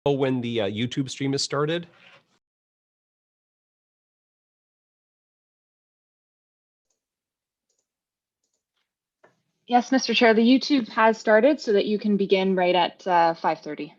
When the YouTube stream is started? Yes, Mr. Chair, the YouTube has started so that you can begin right at 5:30.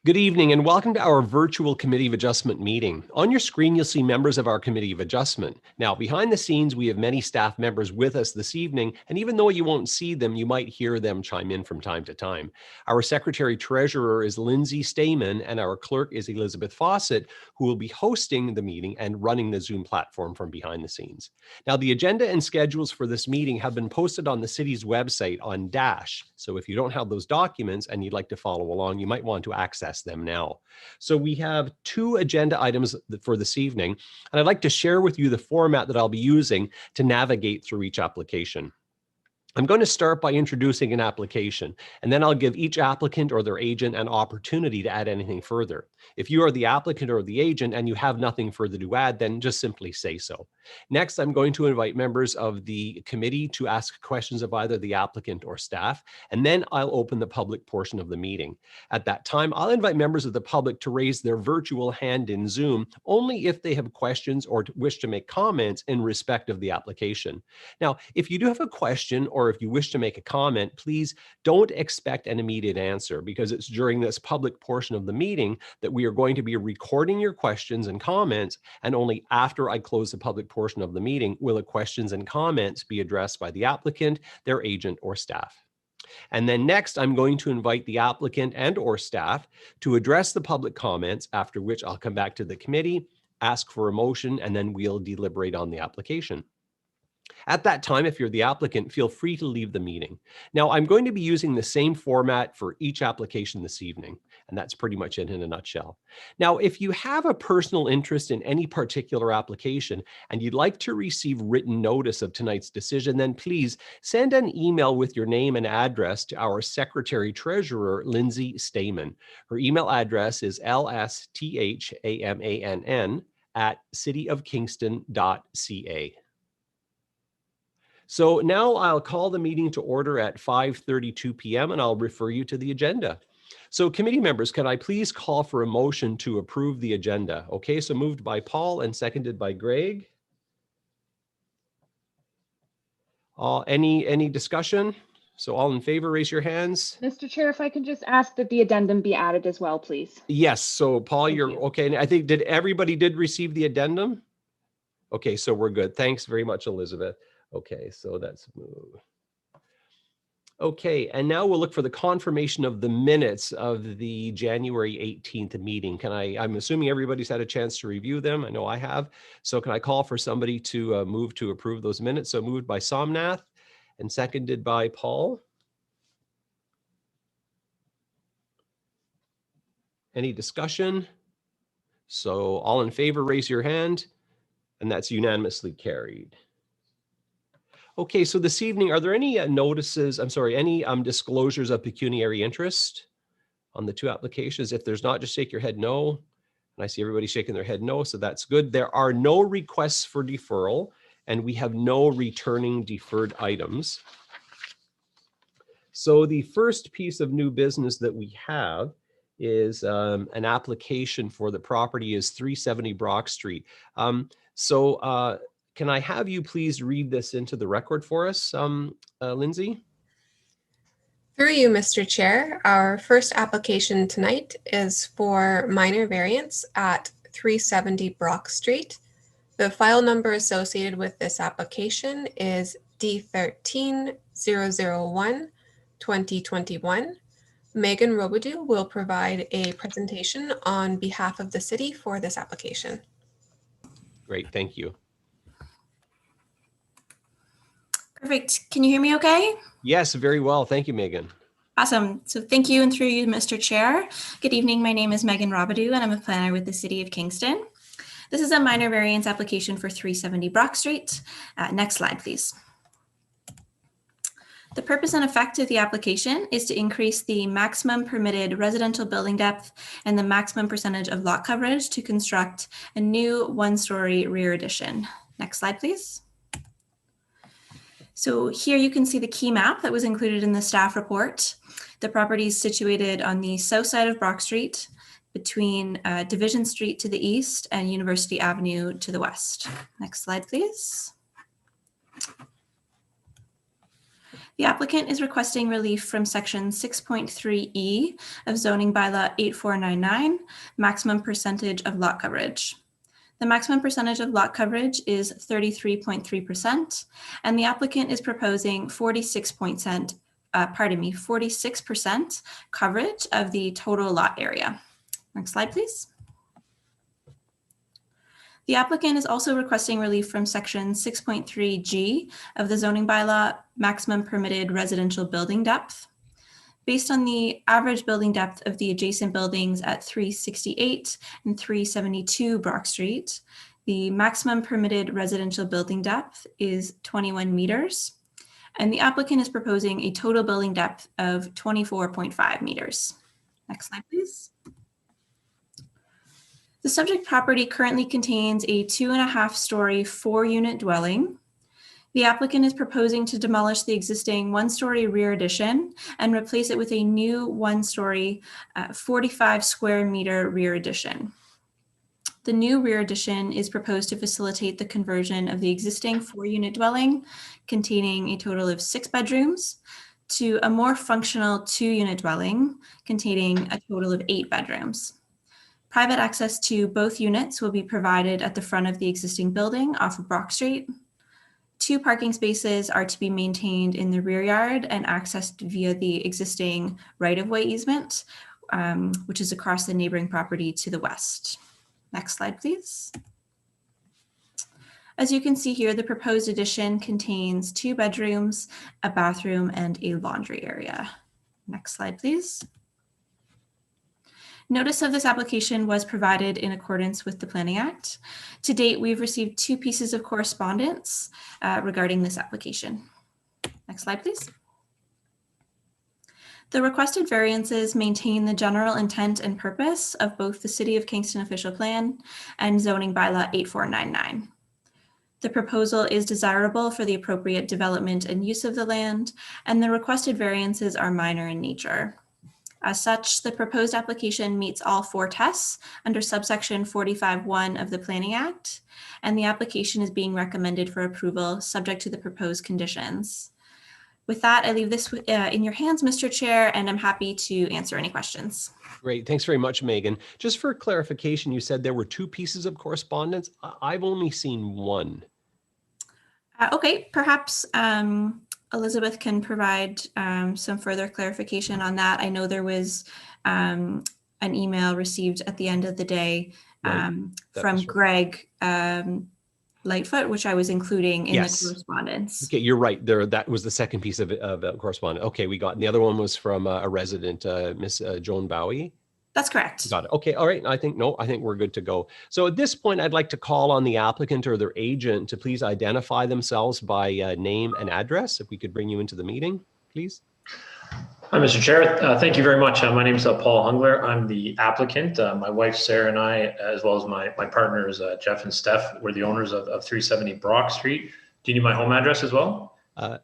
Good evening and welcome to our virtual Committee of Adjustment meeting. On your screen, you'll see members of our Committee of Adjustment. Now, behind the scenes, we have many staff members with us this evening, and even though you won't see them, you might hear them chime in from time to time. Our Secretary Treasurer is Lindsay Stamen, and our Clerk is Elizabeth Fawcett, who will be hosting the meeting and running the Zoom platform from behind the scenes. Now, the agenda and schedules for this meeting have been posted on the city's website on Dash. So if you don't have those documents and you'd like to follow along, you might want to access them now. So we have two agenda items for this evening, and I'd like to share with you the format that I'll be using to navigate through each application. I'm going to start by introducing an application, and then I'll give each applicant or their agent an opportunity to add anything further. If you are the applicant or the agent and you have nothing further to add, then just simply say so. Next, I'm going to invite members of the committee to ask questions of either the applicant or staff, and then I'll open the public portion of the meeting. At that time, I'll invite members of the public to raise their virtual hand in Zoom only if they have questions or wish to make comments in respect of the application. Now, if you do have a question or if you wish to make a comment, please don't expect an immediate answer, because it's during this public portion of the meeting that we are going to be recording your questions and comments, and only after I close the public portion of the meeting will the questions and comments be addressed by the applicant, their agent, or staff. And then next, I'm going to invite the applicant and or staff to address the public comments, after which I'll come back to the committee, ask for a motion, and then we'll deliberate on the application. At that time, if you're the applicant, feel free to leave the meeting. Now, I'm going to be using the same format for each application this evening, and that's pretty much it in a nutshell. Now, if you have a personal interest in any particular application and you'd like to receive written notice of tonight's decision, then please send an email with your name and address to our Secretary Treasurer, Lindsay Stamen. Her email address is lsthamann@cityofkingston.ca. So now I'll call the meeting to order at 5:32 p.m. and I'll refer you to the agenda. So committee members, can I please call for a motion to approve the agenda? Okay, so moved by Paul and seconded by Greg. Any discussion? So all in favor, raise your hands. Mr. Chair, if I can just ask that the addendum be added as well, please. Yes, so Paul, Thank you're you. okay. And I think everybody did receive the addendum? Okay, so we're good. Thanks very much, Elizabeth. Okay, so that's move. Okay, and now we'll look for the confirmation of the minutes of the January 18th meeting. I'm assuming everybody's had a chance to review them. I know I have. So can I call for somebody to move to approve those minutes? So moved by Somnath and seconded by Paul. Any discussion? So all in favor, raise your hand. And that's unanimously carried. Okay, so this evening, are there any any disclosures of pecuniary interest on the two applications? If there's not, just shake your head no. And I see everybody shaking their head no, so that's good. There are no requests for deferral, and we have no returning deferred items. So the first piece of new business that we have is an application for the property is 370 Brock Street. Can I have you please read this into the record for us, Lindsay? Through you, Mr. Chair, our first application tonight is for minor variance at 370 Brock Street. The file number associated with this application is D13001-2021. Megan Robidoux will provide a presentation on behalf of the city for this application. Great, thank you. Perfect. Can you hear me okay? Yes, very well. Thank you, Megan. Awesome. So thank you, and through you, Mr. Chair. Good evening. My name is Megan Robidoux, and I'm a planner with the City of Kingston. This is a minor variance application for 370 Brock Street. Next slide, please. The purpose and effect of the application is to increase the maximum permitted residential building depth and the maximum percentage of lot coverage to construct a new one-story rear addition. Next slide, please. So here you can see the key map that was included in the staff report. The property is situated on the south side of Brock Street, between Division Street to the east and University Avenue to the west. Next slide, please. The applicant is requesting relief from section 6.3E of zoning bylaw 8499, maximum percentage of lot coverage. The maximum percentage of lot coverage is 33.3%, and the applicant is proposing 46% coverage of the total lot area. Next slide, please. The applicant is also requesting relief from section 6.3G of the zoning bylaw, maximum permitted residential building depth. Based on the average building depth of the adjacent buildings at 368 and 372 Brock Street, the maximum permitted residential building depth is 21 meters, and the applicant is proposing a total building depth of 24.5 meters. Next slide, please. The subject property currently contains a 2.5-story 4-unit dwelling. The applicant is proposing to demolish the existing 1-story rear addition and replace it with a new 1-story 45 square meter rear addition. The new rear addition is proposed to facilitate the conversion of the existing 4-unit dwelling containing a total of 6 bedrooms to a more functional 2-unit dwelling containing a total of 8 bedrooms. Private access to both units will be provided at the front of the existing building off of Brock Street. 2 parking spaces are to be maintained in the rear yard and accessed via the existing right-of-way easement, which is across the neighboring property to the west. Next slide, please. As you can see here, the proposed addition contains 2 bedrooms, a bathroom, and a laundry area. Next slide, please. Notice of this application was provided in accordance with the Planning Act. To date, we've received 2 pieces of correspondence regarding this application. Next slide, please. The requested variances maintain the general intent and purpose of both the City of Kingston Official Plan and Zoning Bylaw 8499. The proposal is desirable for the appropriate development and use of the land, and the requested variances are minor in nature. As such, the proposed application meets all 4 tests under subsection 45(1) of the Planning Act, and the application is being recommended for approval subject to the proposed conditions. With that, I leave this in your hands, Mr. Chair, and I'm happy to answer any questions. Great. Thanks very much, Megan. Just for clarification, you said there were 2 pieces of correspondence. I've only seen 1. Okay, perhaps Elizabeth can provide some further clarification on that. I know there was an email received at the end of the day from Greg Lightfoot, which I was including in the correspondence. Okay, you're right. That was the second piece of correspondence. Okay, we got, and the other one was from a resident, Miss Joan Bowie. That's correct. Got it. Okay. All right. I think we're good to go. So at this point, I'd like to call on the applicant or their agent to please identify themselves by name and address. If we could bring you into the meeting, please. Hi, Mr. Chair. Thank you very much. My name is Paul Hungler. I'm the applicant. My wife, Sarah, and I, as well as my partners, Jeff and Steph, we're the owners of 370 Brock Street. Do you need my home address as well?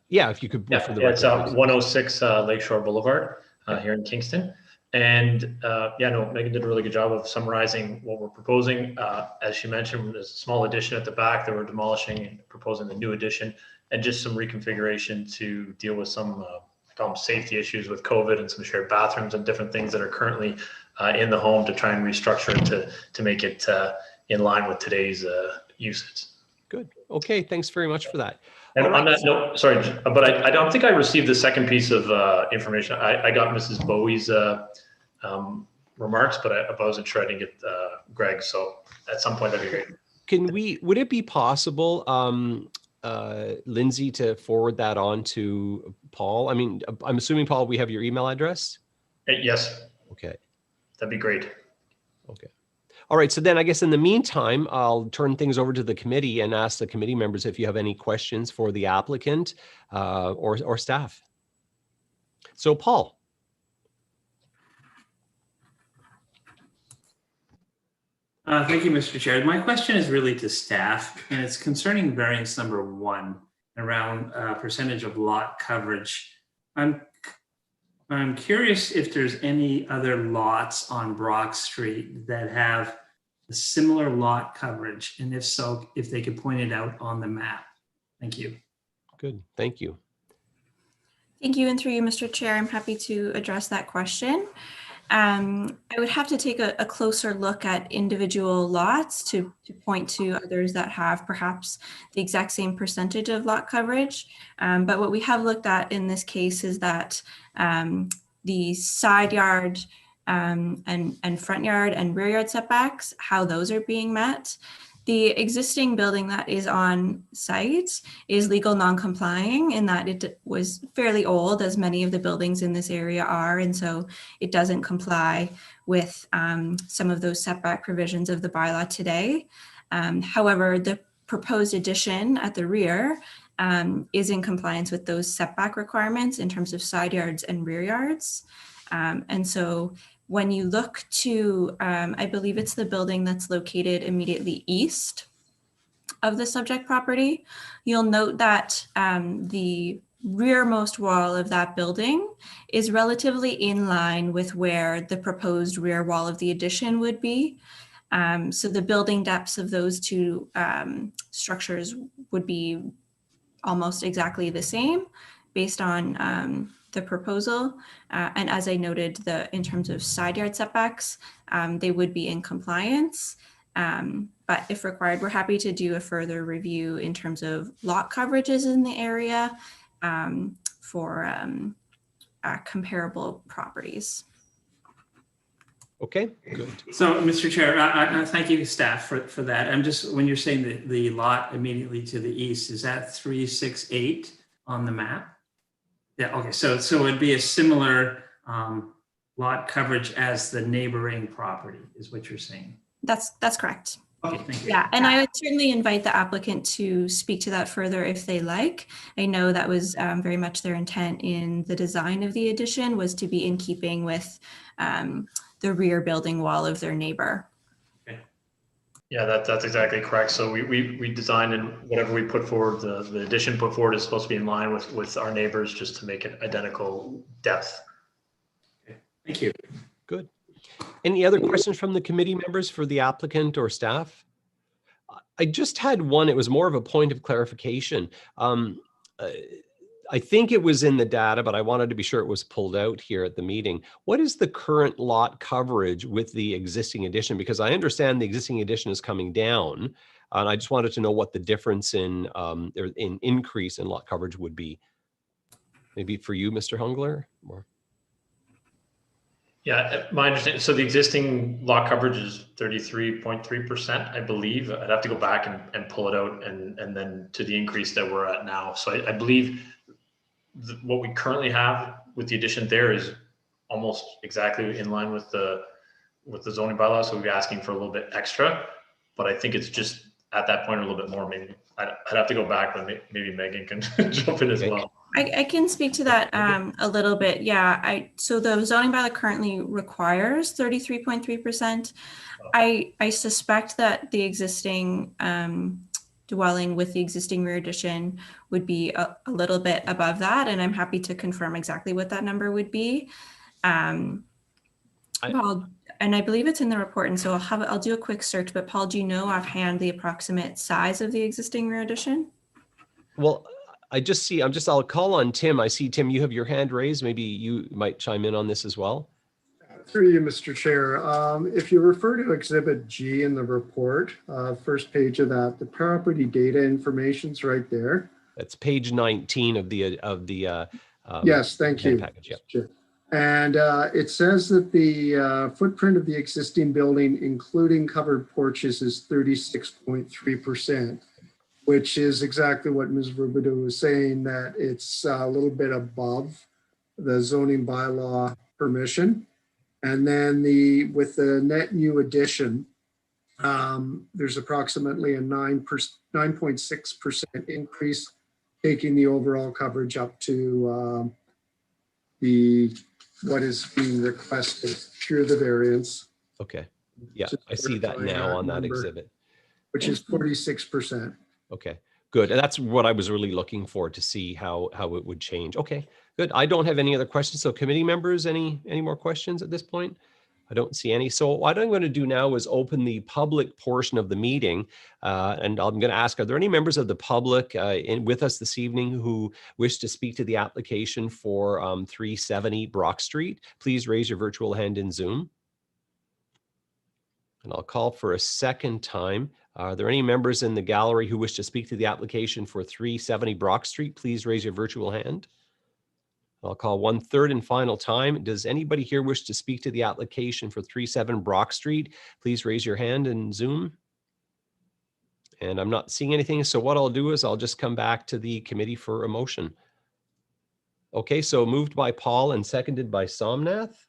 Yeah, if you could. Yeah, it's 106 Lakeshore Boulevard here in Kingston. And Megan did a really good job of summarizing what we're proposing. As she mentioned, there's a small addition at the back that we're demolishing and proposing the new addition, and just some reconfiguration to deal with some safety issues with COVID and some shared bathrooms and different things that are currently in the home to try and restructure it to make it in line with today's usage. Good. Okay. Thanks very much for that. And on that note, sorry, but I don't think I received the second piece of information. I got Mrs. Bowie's remarks, but I wasn't sure I didn't get Greg. So at some point that'd be great. Would it be possible, Lindsay, to forward that on to Paul? I mean, I'm assuming, Paul, we have your email address? Yes. Okay. That'd be great. Okay. All right. So then I guess in the meantime, I'll turn things over to the committee and ask the committee members if you have any questions for the applicant or staff. So Paul. Thank you, Mr. Chair. My question is really to staff, and it's concerning variance number 1 around percentage of lot coverage. I'm curious if there's any other lots on Brock Street that have a similar lot coverage, and if so, if they could point it out on the map. Thank you. Good, thank you. Thank you, and through you, Mr. Chair, I'm happy to address that question. I would have to take a closer look at individual lots to point to others that have perhaps the exact same percentage of lot coverage. But what we have looked at in this case is that the side yard and front yard and rear yard setbacks, how those are being met. The existing building that is on site is legal non-complying in that it was fairly old, as many of the buildings in this area are, and so it doesn't comply with some of those setback provisions of the bylaw today. However, the proposed addition at the rear is in compliance with those setback requirements in terms of side yards and rear yards. And so when you look to, I believe it's the building that's located immediately east of the subject property, you'll note that the rearmost wall of that building is relatively in line with where the proposed rear wall of the addition would be. So the building depths of those two structures would be almost exactly the same based on the proposal. And as I noted, in terms of side yard setbacks, they would be in compliance. But if required, we're happy to do a further review in terms of lot coverages in the area for comparable properties. Okay, good. So, Mr. Chair, I thank you, staff, for that. I'm just, when you're saying that the lot immediately to the east, is that 368 on the map? Yeah, okay, so it'd be a similar lot coverage as the neighboring property, is what you're saying? That's correct. Okay, thank you. Yeah, and I would certainly invite the applicant to speak to that further if they like. I know that was very much their intent in the design of the addition, was to be in keeping with the rear building wall of their neighbor. Yeah, that's exactly correct. So we designed, and whatever we put forward, the addition put forward is supposed to be in line with our neighbors, just to make it identical depth. Okay. Thank you. Good. Any other questions from the committee members for the applicant or staff? I just had one. It was more of a point of clarification. I think it was in the data, but I wanted to be sure it was pulled out here at the meeting. What is the current lot coverage with the existing addition? Because I understand the existing addition is coming down, and I just wanted to know what the difference in increase in lot coverage would be. Maybe for you, Mr. Hungler? Or... Yeah, my understanding, so the existing lot coverage is 33.3%, I believe. I'd have to go back and pull it out, and then to the increase that we're at now. So I believe what we currently have with the addition there is almost exactly in line with the zoning bylaws. So we'd be asking for a little bit extra, but I think it's just at that point a little bit more. Maybe I'd have to go back, but maybe Megan can jump in as well. I can speak to that a little bit. Yeah, so the zoning bylaw currently requires 33.3%. I suspect that the existing dwelling with the existing rear addition would be a little bit above that, and I'm happy to confirm exactly what that number would be. Paul, and I believe it's in the report, and so I'll do a quick search. But Paul, do you know offhand the approximate size of the existing rear addition? Well, I'll call on Tim. I see, Tim, you have your hand raised. Maybe you might chime in on this as well. Through you, Mr. Chair. If you refer to Exhibit G in the report, first page of that, the property data information's right there. That's page 19 of the yes, thank you. Package, yeah. Sure. And it says that the footprint of the existing building, including covered porches, is 36.3%, which is exactly what Ms. Rubidoux was saying, that it's a little bit above the zoning bylaw permission. And then with the net new addition, there's approximately a 9.6% increase, taking the overall coverage up to what is being requested through the variance. Okay. Yeah, Just I see that verifying now on that number, exhibit. which is 46%. Okay, good. And that's what I was really looking for, to see how it would change. Okay, good. I don't have any other questions. So committee members, any more questions at this point? I don't see any. So what I'm going to do now is open the public portion of the meeting. And I'm going to ask, are there any members of the public with us this evening who wish to speak to the application for 370 Brock Street? Please raise your virtual hand in Zoom. And I'll call for a second time. Are there any members in the gallery who wish to speak to the application for 370 Brock Street? Please raise your virtual hand. I'll call one third and final time. Does anybody here wish to speak to the application for 37 Brock Street? Please raise your hand in Zoom. And I'm not seeing anything. So what I'll do is I'll just come back to the committee for a motion. Okay, so moved by Paul and seconded by Somnath.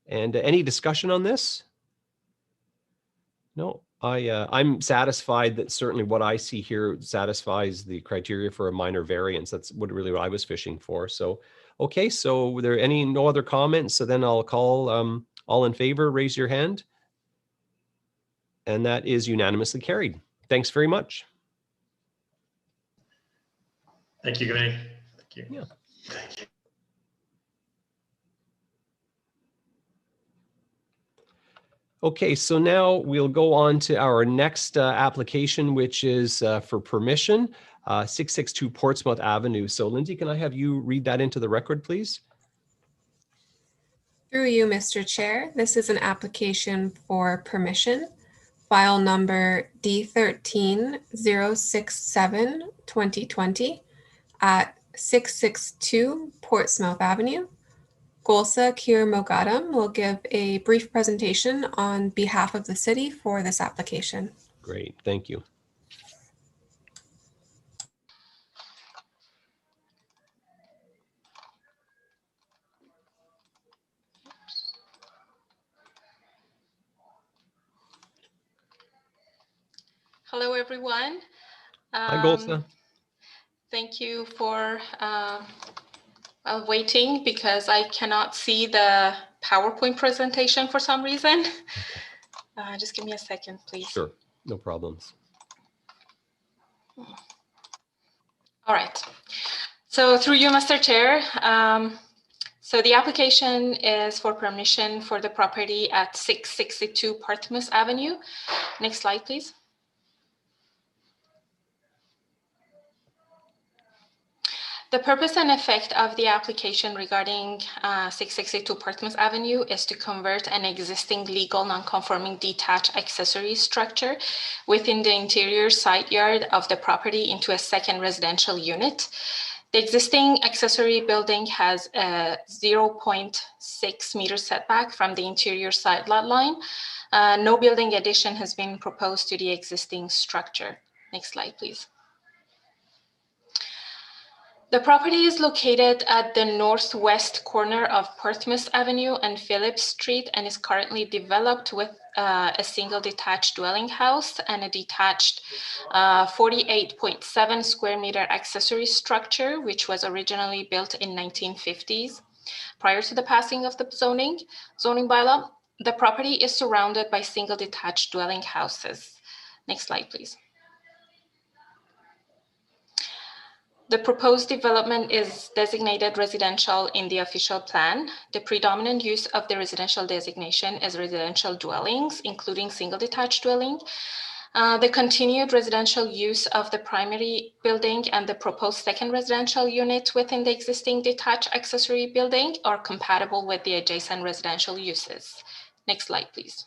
And any discussion on this? No, I'm satisfied that certainly what I see here satisfies the criteria for a minor variance. That's what I was fishing for. So, okay, so were there no other comments? So then I'll call all in favor, raise your hand. And that is unanimously carried. Thanks very much. Thank you, Gary. Thank you. Yeah. Thank you. Okay, so now we'll go on to our next application, which is for permission, 662 Portsmouth Avenue. So Lindsay, can I have you read that into the record, please? Through you, Mr. Chair, this is an application for permission, file number D13067-2020 at 662 Portsmouth Avenue. Golsa Kirmogadam will give a brief presentation on behalf of the city for this application. Great, thank you. Hello, everyone. Hi, Golsa. Thank you for waiting, because I cannot see the PowerPoint presentation for some reason. Okay. Just give me a second, please. Sure, no problems. All right. So through you, Mr. Chair, so the application is for permission for the property at 662 Portsmouth Avenue. Next slide, please. The purpose and effect of the application regarding 662 Portsmouth Avenue is to convert an existing legal non-conforming detached accessory structure within the interior side yard of the property into a second residential unit. The existing accessory building has a 0.6 meter setback from the interior side lot line. No building addition has been proposed to the existing structure. Next slide, please. The property is located at the northwest corner of Portsmouth Avenue and Phillips Street and is currently developed with a single detached dwelling house and a detached 48.7 square meter accessory structure, which was originally built in 1950s. Prior to the passing of the zoning bylaw, the property is surrounded by single detached dwelling houses. Next slide, please. The proposed development is designated residential in the official plan. The predominant use of the residential designation is residential dwellings, including single detached dwelling. The continued residential use of the primary building and the proposed second residential unit within the existing detached accessory building are compatible with the adjacent residential uses. Next slide, please.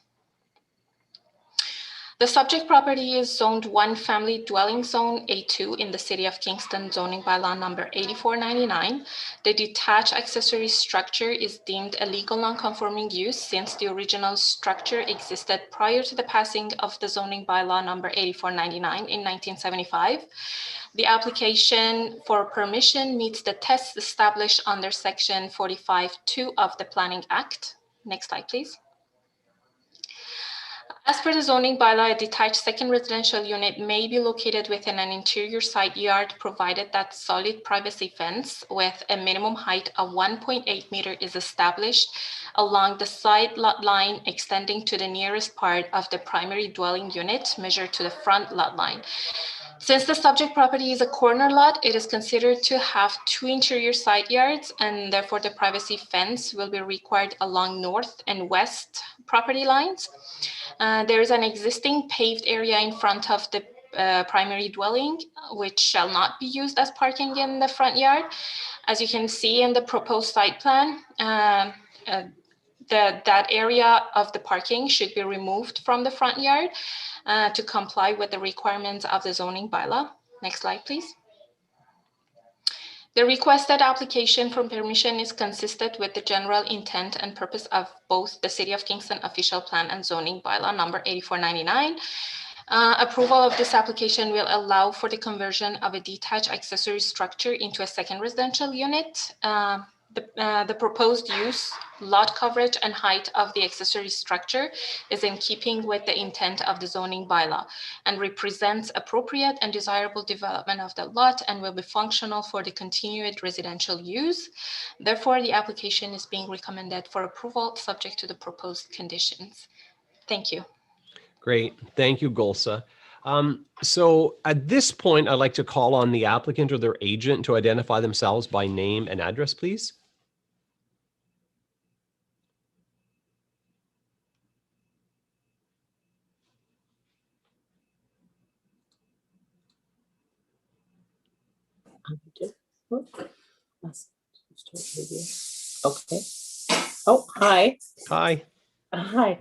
The subject property is zoned one family dwelling zone A2 in the city of Kingston zoning bylaw number 8499. The detached accessory structure is deemed a legal non-conforming use since the original structure existed prior to the passing of the zoning bylaw number 8499 in 1975. The application for permission meets the tests established under section 45(2) of the Planning Act. Next slide, please. As per the zoning bylaw, a detached second residential unit may be located within an interior side yard, provided that solid privacy fence with a minimum height of 1.8 meter is established along the side lot line extending to the nearest part of the primary dwelling unit, measured to the front lot line. Since the subject property is a corner lot, it is considered to have 2 interior side yards, and therefore the privacy fence will be required along north and west property lines. There is an existing paved area in front of the primary dwelling, which shall not be used as parking in the front yard. As you can see in the proposed site plan, that area of the parking should be removed from the front yard to comply with the requirements of the zoning bylaw. Next slide, please. The requested application for permission is consistent with the general intent and purpose of both the City of Kingston official plan and zoning bylaw number 8499. Approval of this application will allow for the conversion of a detached accessory structure into a second residential unit. The proposed use, lot coverage, and height of the accessory structure is in keeping with the intent of the zoning bylaw and represents appropriate and desirable development of the lot and will be functional for the continued residential use. Therefore, the application is being recommended for approval subject to the proposed conditions. Thank you. Great. Thank you, Golsa. So at this point, I'd like to call on the applicant or their agent to identify themselves by name and address, please. Okay. Oh, hi. Hi. Hi.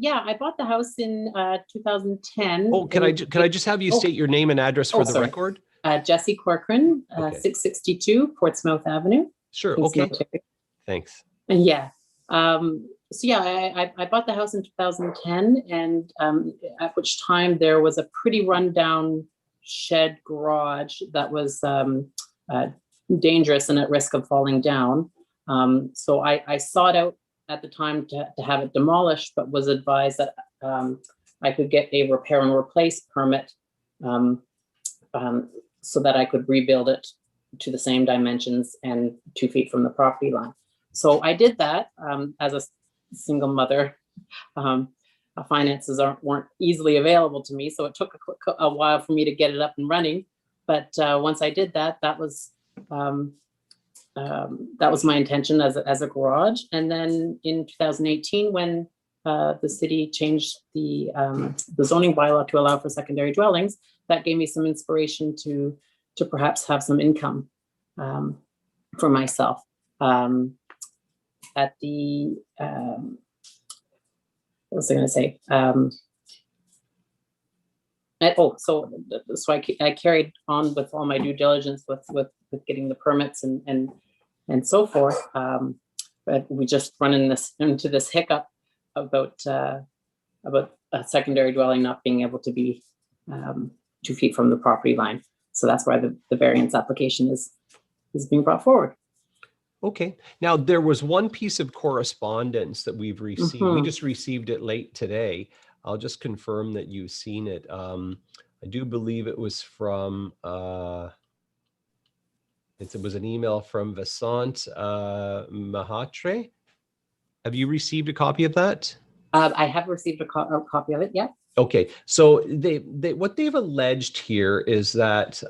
Yeah, I bought the house in 2010. Oh, can I just have you state your name and address for the sorry. record? Jesse Corcoran, Okay. 662 Portsmouth Avenue. Sure. Kingston, Okay. Ontario. Thanks. And yeah. I bought the house in 2010, and at which time there was a pretty rundown shed garage that was dangerous and at risk of falling down. So I sought out at the time to have it demolished, but was advised that I could get a repair and replace permit so that I could rebuild it to the same dimensions and 2 feet from the property line. So I did that as a single mother. Finances weren't easily available to me, so it took a while for me to get it up and running. But once I did that, that was my intention as a garage. And then in 2018, when the city changed the zoning bylaw to allow for secondary dwellings, that gave me some inspiration to perhaps have some income for myself. At the what was I going to say? So I carried on with all my due diligence with getting the permits and so forth. But we just run into this hiccup about a secondary dwelling not being able to be 2 feet from the property line. So that's why the variance application is being brought forward. Okay. Now, there was one piece of correspondence that we've received. We just received it late today. I'll just confirm that you've seen it. I do believe it was from, it was an email from Vasant Mahatre. Have you received a copy of that? I have received a copy of it, yeah. Okay. So what they've alleged here is that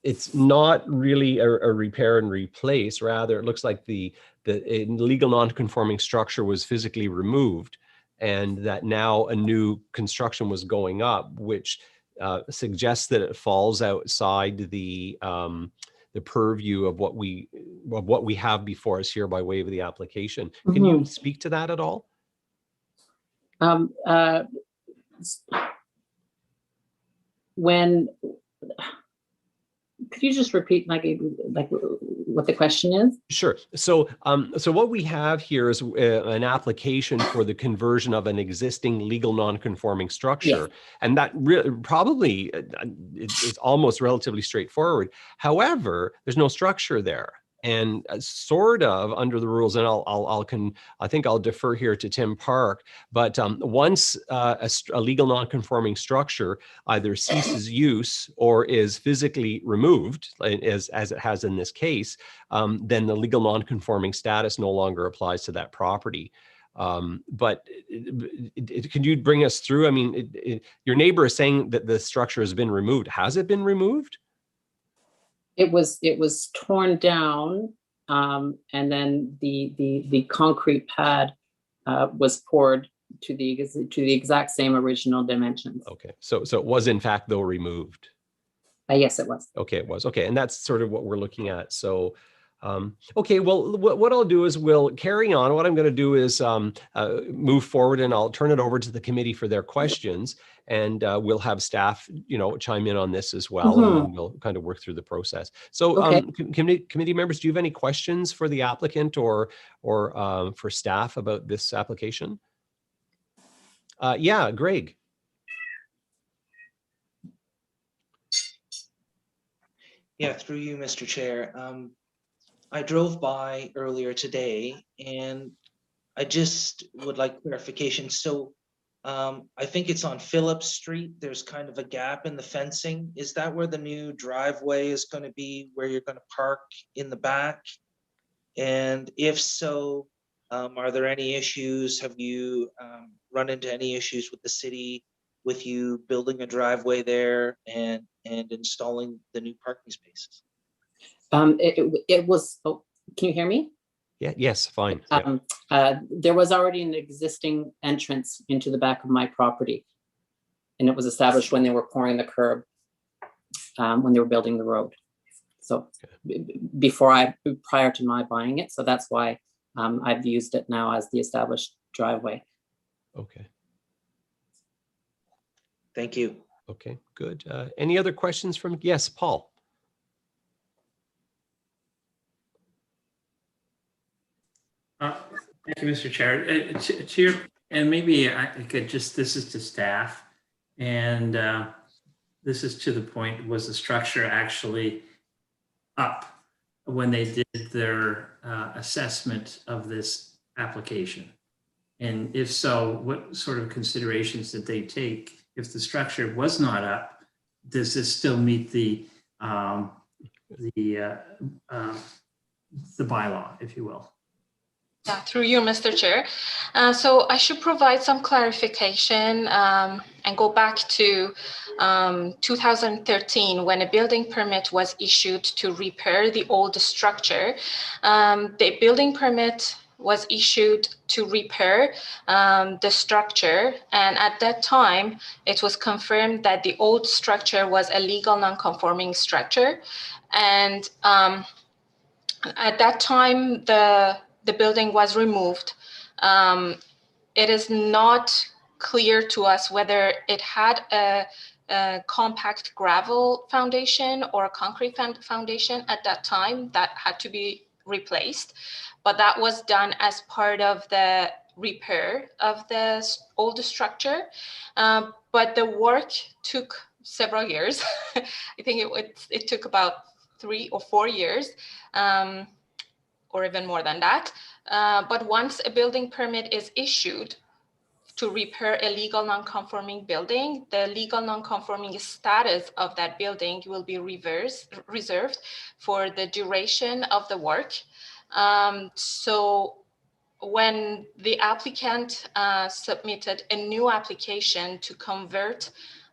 it's not really a repair and replace. Rather, it looks like the legal non-conforming structure was physically removed, and that now a new construction was going up, which suggests that it falls outside the purview of what we have before us here by way of the application. Can you speak to that at all? Could you just repeat like what the question is? Sure. So what we have here is an application for the conversion of an existing legal non-conforming structure, and that probably it's almost relatively straightforward. However, there's no structure there, And sort of under the rules, and I think I'll defer here to Tim Park, but once a legal non-conforming structure either ceases use or is physically removed, as it has in this case, then the legal non-conforming status no longer applies to that property. But can you bring us through? I mean, your neighbor is saying that the structure has been removed. Has it been removed? It was torn down, and then the concrete pad was poured to the exact same original dimensions. Okay, so it was in fact though removed. Yes, it was. Okay, it was. Okay, and that's sort of what we're looking at. So, okay, well, what I'll do is we'll carry on. What I'm going to do is move forward, and I'll turn it over to the committee for their questions, and we'll have staff, chime in on this as well, and then we'll kind of work through the process. So, Okay. Committee members, do you have any questions for the applicant or for staff about this application? Yeah, Greg. Yeah, through you, Mr. Chair. I drove by earlier today and I just would like clarification. So I think it's on Phillips Street. There's kind of a gap in the fencing. Is that where the new driveway is going to be, where you're going to park in the back? And if so, are there any issues? Have you run into any issues with the city with you building a driveway there and installing the new parking spaces? It was. Oh, can you hear me? Yeah. Yes. Fine. Yeah. There was already an existing entrance into the back of my property, and it was established when they were pouring the curb, when they were building the road. So prior to my buying it, so that's why I've used it now as the established driveway. Okay. Thank you. Okay, good. Any other questions from, yes, Paul? Thank you, Mr. Chair. To your, and maybe I could just, this is to staff, and this is to the point, was the structure actually up when they did their assessment of this application? And if so, what sort of considerations did they take? If the structure was not up, does this still meet the bylaw, if you will? Yeah, through you, Mr. Chair. So I should provide some clarification and go back to 2013 when a building permit was issued to repair the old structure. The building permit was issued to repair the structure, and at that time it was confirmed that the old structure was a legal non-conforming structure, and at that time the building was removed. It is not clear to us whether it had a compact gravel foundation or a concrete foundation at that time that had to be replaced, but that was done as part of the repair of the old structure. But the work took several years. I think it took about 3 or 4 years, or even more than that. But once a building permit is issued to repair a legal non-conforming building, the legal non-conforming status of that building will be reserved for the duration of the work. So when the applicant submitted a new application to convert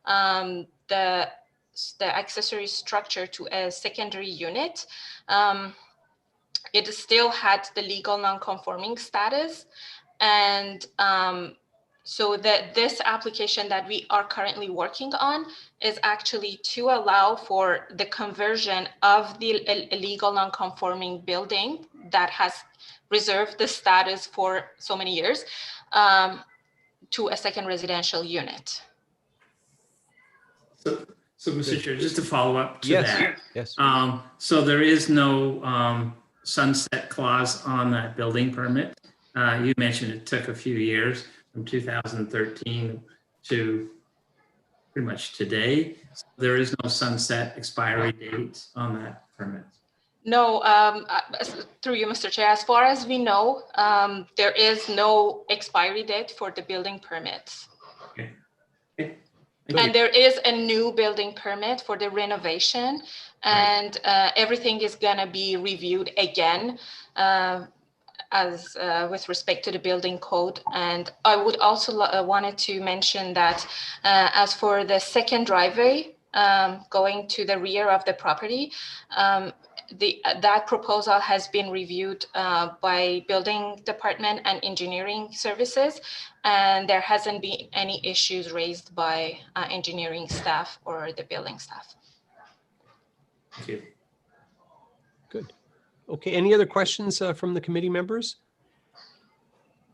the accessory structure to a secondary unit, it still had the legal non-conforming status. And so this application that we are currently working on is actually to allow for the conversion of the illegal non-conforming building that has reserved the status for so many years to a second residential unit. So Mr. Chair, just to follow up to Yes. that. Yes. So there is no sunset clause on that building permit. You mentioned it took a few years from 2013 to pretty much today. So there is no sunset expiry date on that permit. No, through you, Mr. Chair, as far as we know, there is no expiry date for the building permits. Okay. Okay. And there is a new building permit for the renovation, and everything is gonna be reviewed again as with respect to the building code. And I would also wanted to mention that as for the second driveway going to the rear of the property, that proposal has been reviewed by building department and engineering services, and there hasn't been any issues raised by engineering staff or the building staff. Thank you. Good. Okay, any other questions from the committee members?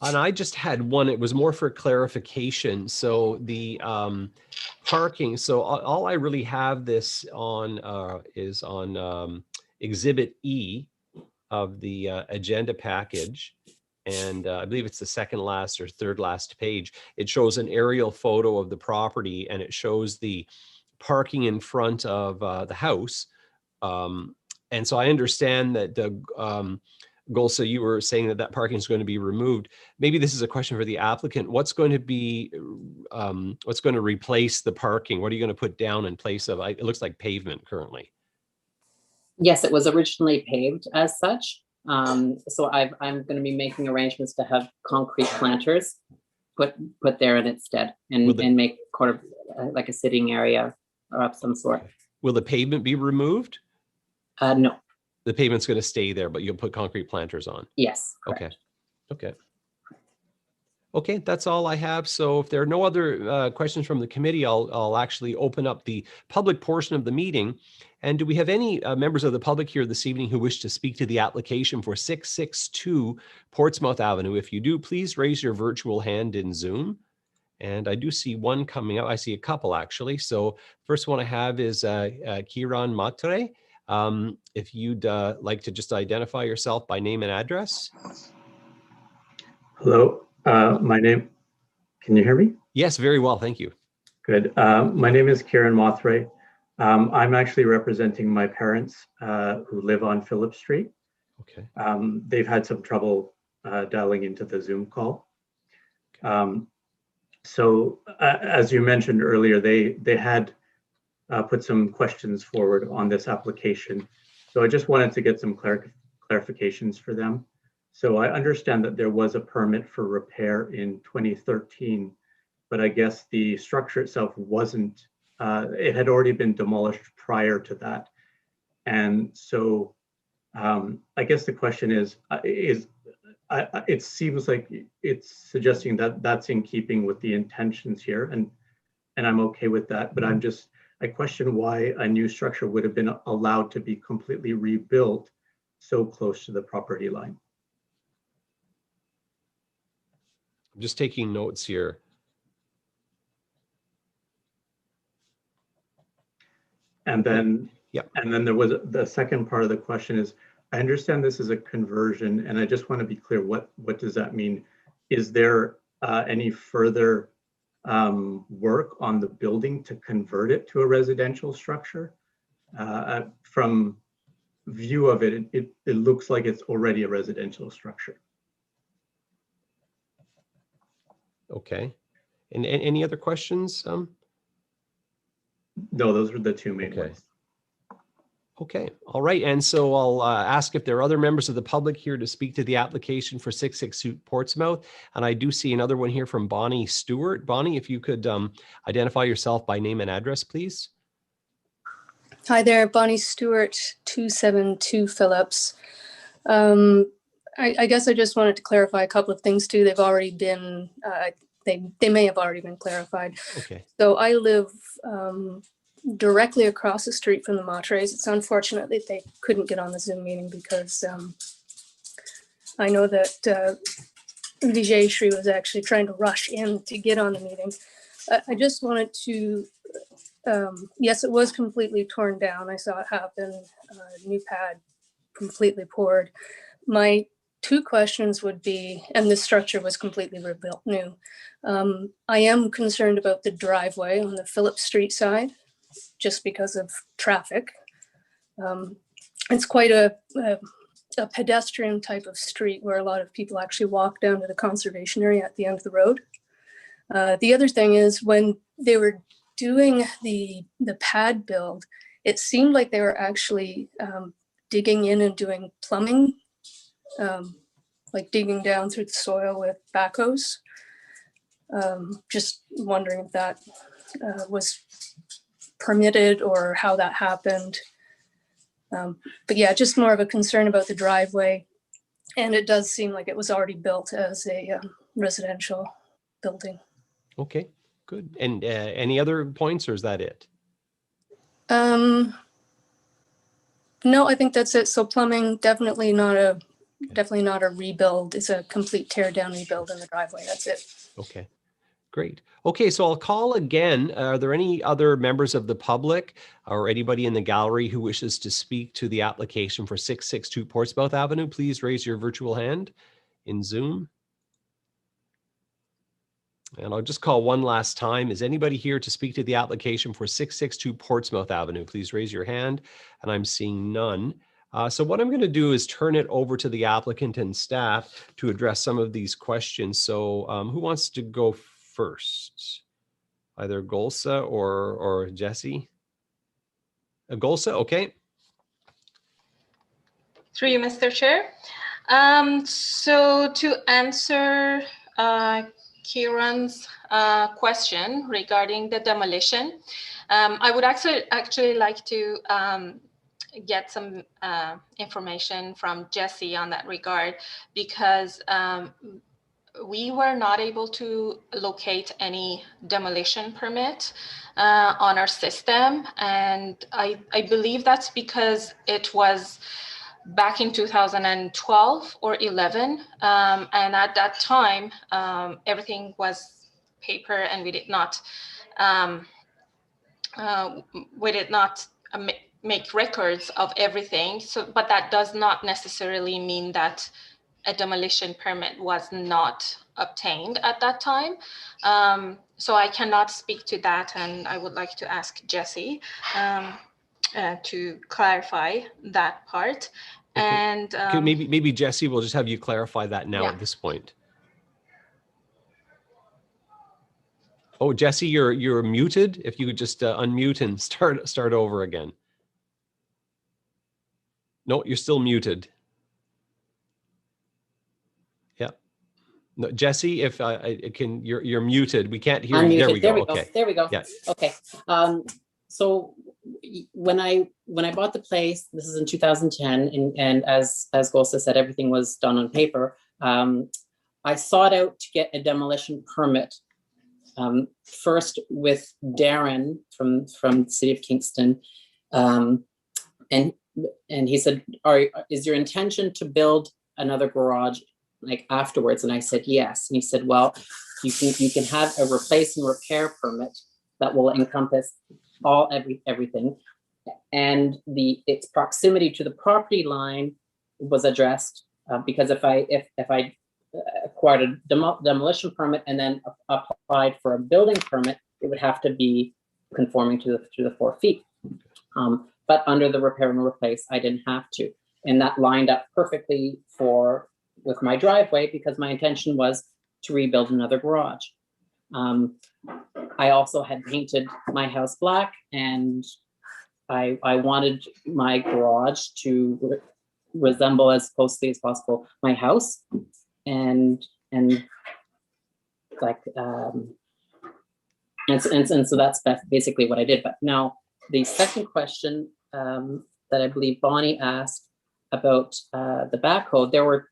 And I just had one, it was more for clarification. So the parking, so all I really have this on is on Exhibit E of the agenda package. And I believe it's the second last or third last page. It shows an aerial photo of the property, and it shows the parking in front of the house. And so I understand that Golsa, you were saying that parking is going to be removed. Maybe this is a question for the applicant. What's going to be, what's going to replace the parking? What are you going to put down in place of? It looks like pavement currently. Yes, it was originally paved as such. So I'm going to be making arrangements to have concrete planters put there in its stead, and make kind of like a sitting area of some sort. Will the pavement be removed? No. The pavement's going to stay there, but you'll put concrete planters on. Yes. Correct. Okay. Okay, that's all I have. So if there are no other questions from the committee, I'll actually open up the public portion of the meeting. And do we have any members of the public here this evening who wish to speak to the application for 662 Portsmouth Avenue? If you do, please raise your virtual hand in Zoom. And I do see one coming up. I see a couple actually. So first one I have is Kiran Matre. If you'd like to just identify yourself by name and address. Hello, my name, can you hear me? Yes, very well, thank you. Good. My name is Kieran Mothray. I'm actually representing my parents who live on Phillip Street. Okay. They've had some trouble dialing into the Zoom call. So as you mentioned earlier, they had put some questions forward on this application. So I just wanted to get some clarifications for them. So I understand that there was a permit for repair in 2013, but I guess the structure itself wasn't, it had already been demolished prior to that. And so I guess the question is it seems like it's suggesting that that's in keeping with the intentions here, and I'm okay with that, but I question why a new structure would have been allowed to be completely rebuilt so close to the property line. I'm just taking notes here. And then, and then there was the second part of the question is, I understand this is a conversion, and I just want to be clear, what does that mean? Is there any further work on the building to convert it to a residential structure? From view of it, it looks like it's already a residential structure. Okay. And any other questions? No, those were the two main ones. Okay, all right. And so I'll ask if there are other members of the public here to speak to the application for 662 Portsmouth. And I do see another one here from Bonnie Stewart. Bonnie, if you could identify yourself by name and address, please. Hi there, Bonnie Stewart, 272 Phillips. I guess I just wanted to clarify a couple of things too. They've already been, they may have already been clarified. Okay. So I live directly across the street from the Matres. It's unfortunate that they couldn't get on the Zoom meeting because I know that Vijay Shri was actually trying to rush in to get on the meeting. I just wanted to, yes, it was completely torn down. I saw it happen, new pad completely poured. My two questions would be, and this structure was completely rebuilt new. I am concerned about the driveway on the Phillip Street side, just because of traffic. it's quite a pedestrian type of street where a lot of people actually walk down to the conservation area at the end of the road. The other thing is when they were doing the pad build, it seemed like they were actually digging in and doing plumbing, like digging down through the soil with backhoes. Just wondering if that was permitted or how that happened. But yeah, just more of a concern about the driveway. And it does seem like it was already built as a residential building. Okay, good. And any other points, or is that it? No, I think that's it. So plumbing, definitely not a rebuild. It's a complete tear down rebuild in the driveway. That's it. Okay. Great. Okay, so I'll call again. Are there any other members of the public or anybody in the gallery who wishes to speak to the application for 662 Portsmouth Avenue? Please raise your virtual hand in Zoom. And I'll just call one last time. Is anybody here to speak to the application for 662 Portsmouth Avenue? Please raise your hand, and I'm seeing none. So what I'm going to do is turn it over to the applicant and staff to address some of these questions. So who wants to go first? Either Golsa or Jesse? Golsa, okay. Through you, Mr. Chair. So to answer Kieran's question regarding the demolition, I would actually like to get some information from Jesse on that regard, because we were not able to locate any demolition permit on our system. And I believe that's because it was back in 2012 or 11. And at that time, everything was paper, and we did not make records of everything. So, but that does not necessarily mean that a demolition permit was not obtained at that time. So I cannot speak to that, and I would like to ask Jesse to clarify that part. Okay. And maybe Jesse, we'll just have you clarify that now at this point. Oh, Jesse, you're muted. If you could just unmute and start over again. No, you're still muted. Yeah. No, Jesse, if you're muted. We can't hear you. There we go. Okay. There we go. Yeah. Okay. So when I bought the place, this is in 2010, and as Golsa said, everything was done on paper. I sought out to get a demolition permit first with Darren from the city of Kingston, and he said, is your intention to build another garage like afterwards? And I said, yes. And he said, well, you can have a replace and repair permit that will encompass everything. And its proximity to the property line was addressed because if I acquired a demolition permit and then applied for a building permit, it would have to be conforming to the 4 feet. But under the repair and replace, I didn't have to. And that lined up perfectly with my driveway, because my intention was to rebuild another garage. I also had painted my house black, and I wanted my garage to resemble as closely as possible my house, and like and so that's basically what I did. But now the second question that I believe Bonnie asked about the backhoe, there were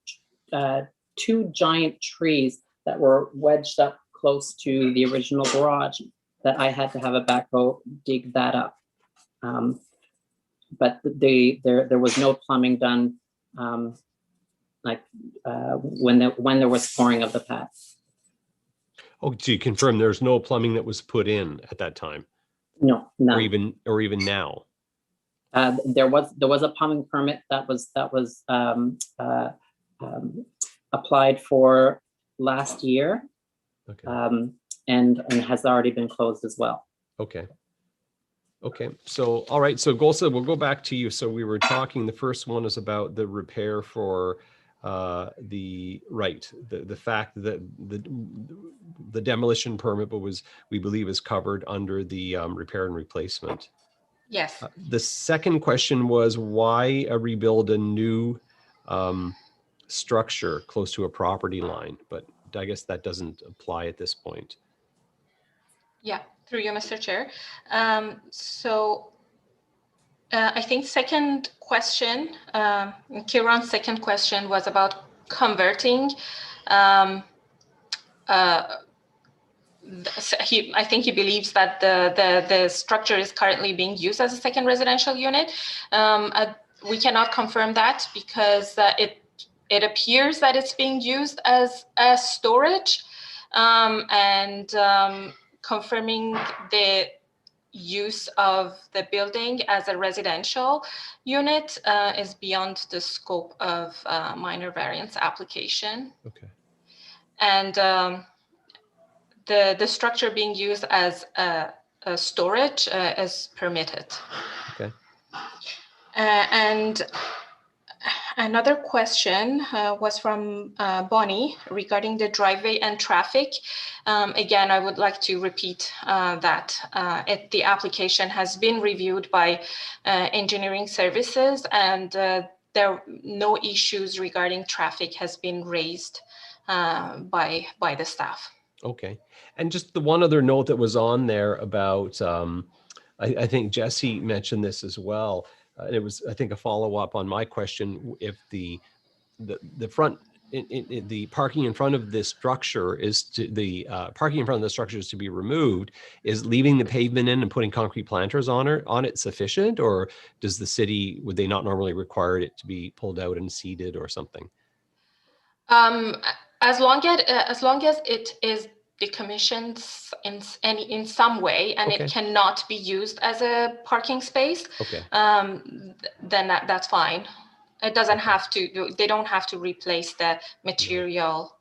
2 giant trees that were wedged up close to the original garage that I had to have a backhoe dig that up. But there was no plumbing done when there was pouring of the pad. Oh, so you confirm there's no plumbing that was put in at that time? No. Or even now? There was a plumbing permit that was applied for last year. Okay. And has already been closed as well. Okay. Okay, so, all right, so Golsa, we'll go back to you. So we were talking, the first one is about the repair for the fact that the demolition permit was, we believe, is covered under the repair and replacement. Yes. The second question was why rebuild a new structure close to a property line, but I guess that doesn't apply at this point. Yeah, through you, Mr. Chair. I think second question, Kieran's second question was about converting. I think he believes that the structure is currently being used as a second residential unit. We cannot confirm that because it appears that it's being used as storage, confirming the use of the building as a residential unit is beyond the scope of minor variance application. Okay. And the structure being used as a storage is permitted. Okay. And another question was from Bonnie regarding the driveway and traffic. Again, I would like to repeat that the application has been reviewed by engineering services, and no issues regarding traffic has been raised by the staff. Okay. And just the one other note that was on there about, I think Jesse mentioned this as well. It was, I think, a follow-up on my question. If the front, the parking in front of this structure is to be removed, is leaving the pavement in and putting concrete planters on it sufficient, or does the city, would they not normally require it to be pulled out and seeded or something? As long as it is decommissioned in some way and Okay. it cannot be used as a parking space, Okay. then that's fine. It doesn't have to, they don't have to replace the material.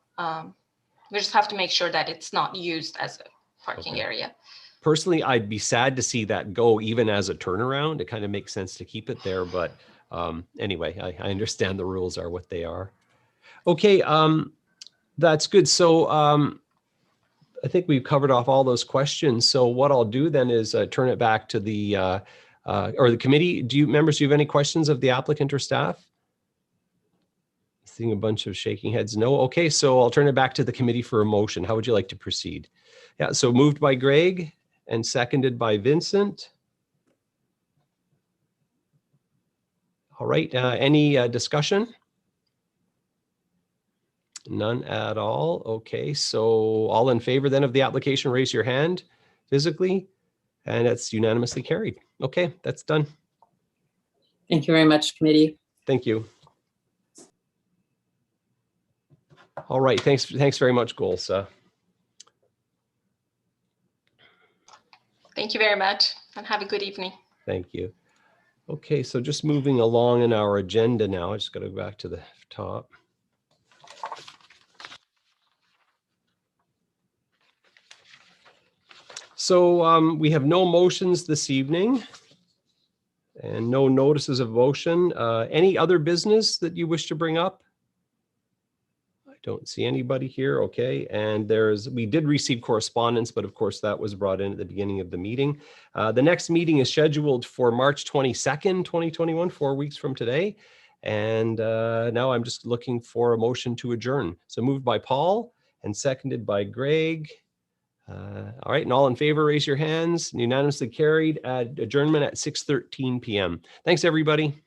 We just have to make sure that it's not used as a parking area. Personally, I'd be sad to see that go even as a turnaround. It kind of makes sense to keep it there, but anyway, I understand the rules are what they are. Okay, that's good. So I think we've covered off all those questions. So what I'll do then is turn it back to the or the committee. Members, do you have any questions of the applicant or staff? Seeing a bunch of shaking heads. No. Okay, so I'll turn it back to the committee for a motion. How would you like to proceed? Yeah, so moved by Greg and seconded by Vincent. All right, any discussion? None at all. Okay, so all in favor then of the application, raise your hand physically, and it's unanimously carried. Okay, that's done. Thank you very much, committee. Thank you. All right, thanks very much, Golsa. Thank you very much and have a good evening. Thank you. Okay, so just moving along in our agenda now. I just got to go back to the top. So we have no motions this evening and no notices of motion. Any other business that you wish to bring up? I don't see anybody here. Okay. And we did receive correspondence, but of course that was brought in at the beginning of the meeting. The next meeting is scheduled for March 22nd, 2021, 4 weeks from today. And now I'm just looking for a motion to adjourn. So moved by Paul and seconded by Greg. All right, and all in favor, raise your hands. Unanimously carried at adjournment at 6:13 p.m. Thanks, everybody.